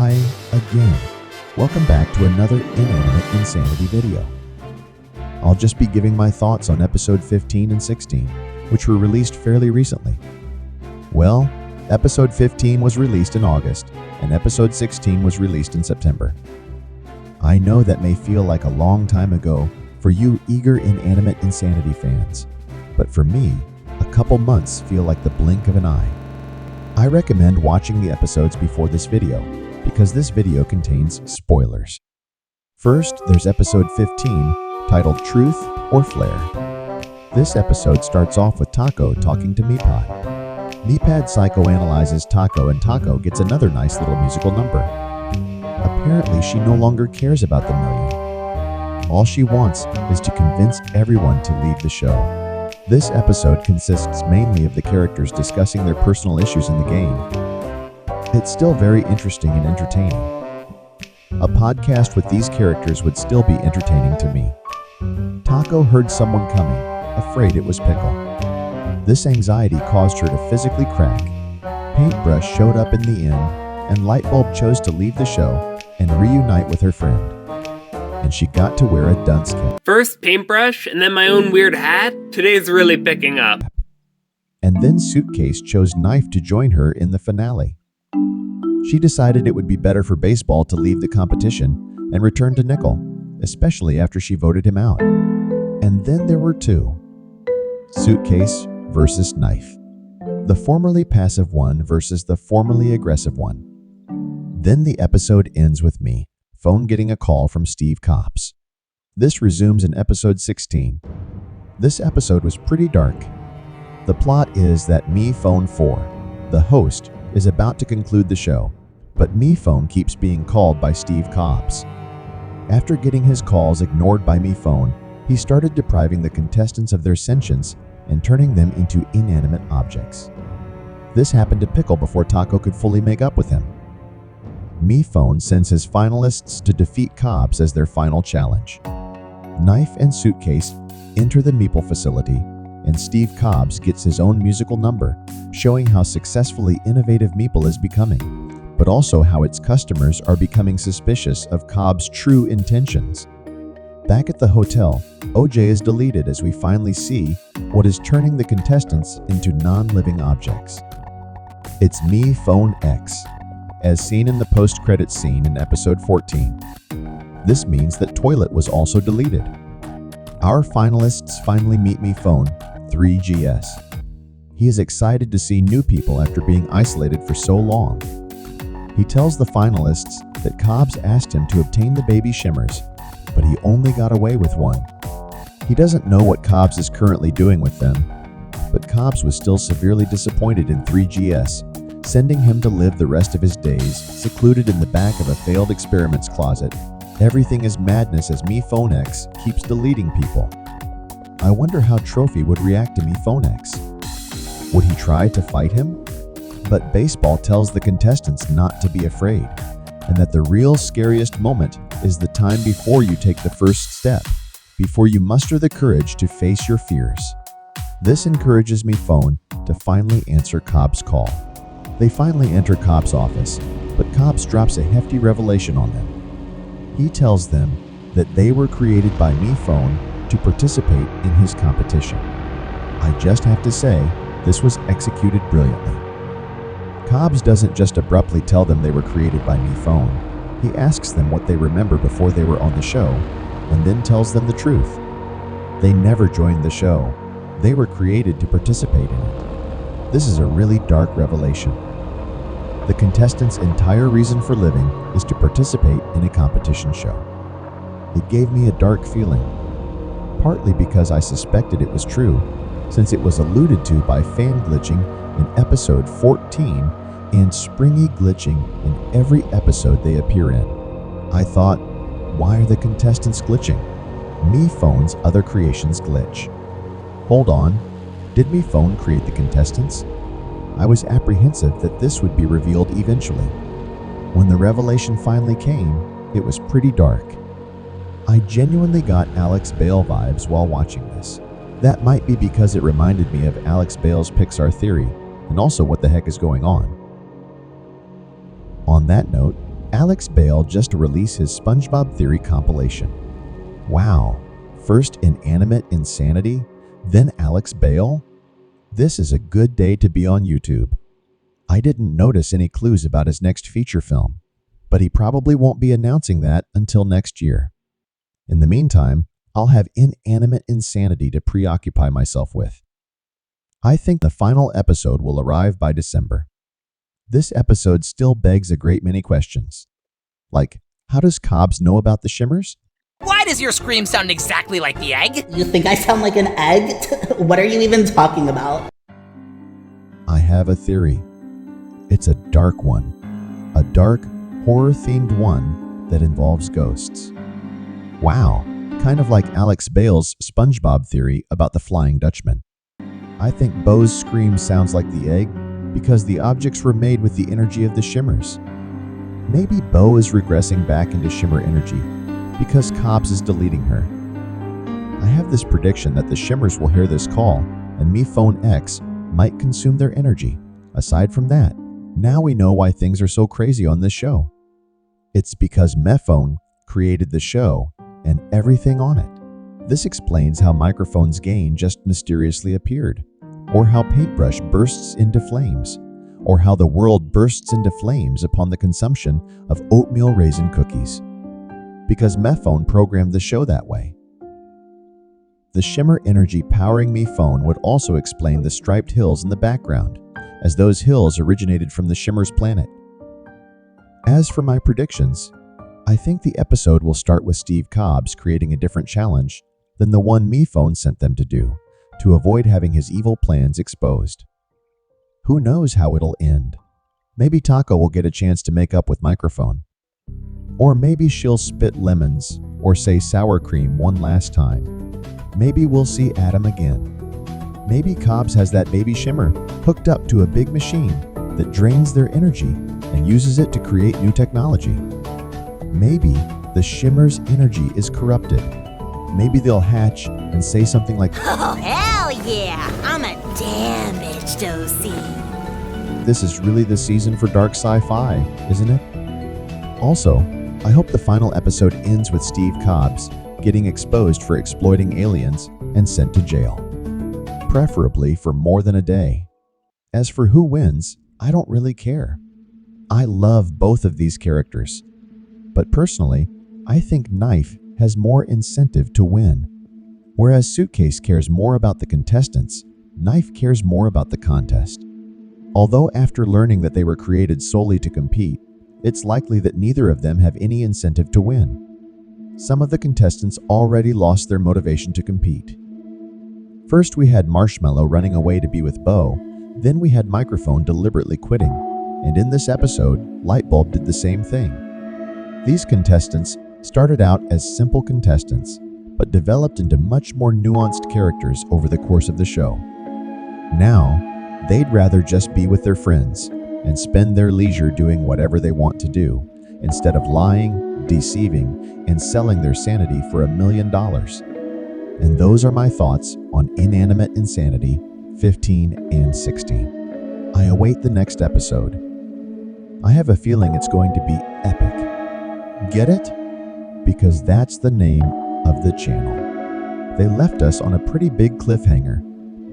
Hi again. Welcome back to another Inanimate Insanity video. I'll just be giving my thoughts on episode 15 and 16, which were released fairly recently. Well, episode 15 was released in August, and episode 16 was released in September. I know that may feel like a long time ago for you eager Inanimate Insanity fans, but for me, a couple months feel like the blink of an eye. I recommend watching the episodes before this video, because this video contains spoilers. First, there's episode 15, titled Truth or Flare. This episode starts off with Taco talking to Meepad. Meepad psychoanalyzes Taco, and Taco gets another nice little musical number. Apparently, she no longer cares about the million. All she wants is to convince everyone to leave the show. This episode consists mainly of the characters discussing their personal issues in the game. It's still very interesting and entertaining. A podcast with these characters would still be entertaining to me. Taco heard someone coming, afraid it was Pickle. This anxiety caused her to physically crack. Paintbrush showed up in the end, and Lightbulb chose to leave the show and reunite with her friend. And she got to wear a dunce cap. First Paintbrush, and then my own weird hat? Today's really picking up. And then Suitcase chose Knife to join her in the finale. She decided it would be better for Baseball to leave the competition and return to Nickel, especially after she voted him out. And then there were two. Suitcase versus Knife. The formerly passive one versus the formerly aggressive one. Then the episode ends with me, phone getting a call from Steve Copps. This resumes in episode 16. This episode was pretty dark. The plot is that Me Phone 4, the host, is about to conclude the show, but Me Phone keeps being called by Steve Copps. After getting his calls ignored by Me Phone, he started depriving the contestants of their sentience and turning them into inanimate objects. This happened to Pickle before Taco could fully make up with him. Me Phone sends his finalists to defeat Copps as their final challenge. Knife and Suitcase enter the Meeple facility, and Steve Copps gets his own musical number, showing how successfully innovative Meeple is becoming, but also how its customers are becoming suspicious of Cobb's true intentions. Back at the hotel, OJ is deleted as we finally see what is turning the contestants into non-living objects. It's Me Phone X, as seen in the post-credits scene in episode 14. This means that Toilet was also deleted. Our finalists finally meet Me Phone, 3GS. He is excited to see new people after being isolated for so long. He tells the finalists that Cobbs asked him to obtain the baby shimmers, but he only got away with one. He doesn't know what Cobbs is currently doing with them, but Cobbs was still severely disappointed in 3GS, sending him to live the rest of his days secluded in the back of a failed experiments closet. Everything is madness as Me Phone X keeps deleting people. I wonder how Trophy would react to Me Phone X. Would he try to fight him? But Baseball tells the contestants not to be afraid, and that the real scariest moment is the time before you take the first step, before you muster the courage to face your fears. This encourages Me Phone to finally answer Cobb's call. They finally enter Cobb's office, but Cobbs drops a hefty revelation on them. He tells them that they were created by Me Phone to participate in his competition. I just have to say, this was executed brilliantly. Cobbs doesn't just abruptly tell them they were created by Me Phone. He asks them what they remember before they were on the show, and then tells them the truth. They never joined the show. They were created to participate in it. This is a really dark revelation. The contestants' entire reason for living is to participate in a competition show. It gave me a dark feeling, partly because I suspected it was true, since it was alluded to by fan glitching in episode 14 and springy glitching in every episode they appear in. I thought, why are the contestants glitching? Me Phone's other creations glitch. Hold on, did Me Phone create the contestants? I was apprehensive that this would be revealed eventually. When the revelation finally came, it was pretty dark. I genuinely got Alex Bale vibes while watching this. That might be because it reminded me of Alex Bale's Pixar Theory, and also what the heck is going on. On that note, Alex Bale just released his SpongeBob Theory compilation. Wow, first Inanimate Insanity, then Alex Bale? This is a good day to be on YouTube. I didn't notice any clues about his next feature film, but he probably won't be announcing that until next year. In the meantime, I'll have Inanimate Insanity to preoccupy myself with. I think the final episode will arrive by December. This episode still begs a great many questions. Like, how does Cobbs know about the shimmers? Why does your scream sound exactly like the egg? You think I sound like an egg? What are you even talking about? I have a theory. It's a dark one. A dark, horror-themed one that involves ghosts. Wow, kind of like Alex Bale's SpongeBob theory about the Flying Dutchman. I think Bo's scream sounds like the egg because the objects were made with the energy of the shimmers. Maybe Bo is regressing back into shimmer energy because Cobbs is deleting her. I have this prediction that the shimmers will hear this call and Me Phone X might consume their energy. Aside from that, now we know why things are so crazy on this show. It's because Mephone created the show and everything on it. This explains how Microphone's gain just mysteriously appeared, or how Paintbrush bursts into flames, or how the world bursts into flames upon the consumption of oatmeal raisin cookies. Because Mephone programmed the show that way. The shimmer energy powering Mephone would also explain the striped hills in the background, as those hills originated from the shimmer's planet. As for my predictions, I think the episode will start with Steve Cobbs creating a different challenge than the one Mephone sent them to do, to avoid having his evil plans exposed. Who knows how it'll end? Maybe Taco will get a chance to make up with Microphone. Or maybe she'll spit lemons or say sour cream one last time. Maybe we'll see Adam again. Maybe Cobbs has that baby shimmer hooked up to a big machine that drains their energy and uses it to create new technology. Maybe the shimmer's energy is corrupted. Maybe they'll hatch and say something like, "Oh, hell yeah, I'm a damaged OC." This is really the season for dark sci-fi, isn't it? Also, I hope the final episode ends with Steve Cobbs getting exposed for exploiting aliens and sent to jail. Preferably for more than a day. As for who wins, I don't really care. I love both of these characters. But personally, I think Knife has more incentive to win. Whereas Suitcase cares more about the contestants, Knife cares more about the contest. Although after learning that they were created solely to compete, it's likely that neither of them have any incentive to win. Some of the contestants already lost their motivation to compete. First we had Marshmallow running away to be with Bo, then we had Microphone deliberately quitting, and in this episode, Lightbulb did the same thing. These contestants started out as simple contestants, but developed into much more nuanced characters over the course of the show. Now, they'd rather just be with their friends and spend their leisure doing whatever they want to do, instead of lying, deceiving, and selling their sanity for $1 million. And those are my thoughts on Inanimate Insanity 15 and 16. I await the next episode. I have a feeling it's going to be epic. Get it? Because that's the name of the channel. They left us on a pretty big cliffhanger,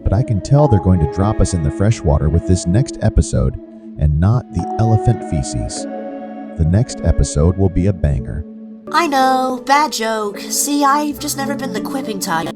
but I can tell they're going to drop us in the freshwater with this next episode and not the elephant feces. The next episode will be a banger. I know, bad joke. See, I've just never been the quipping type.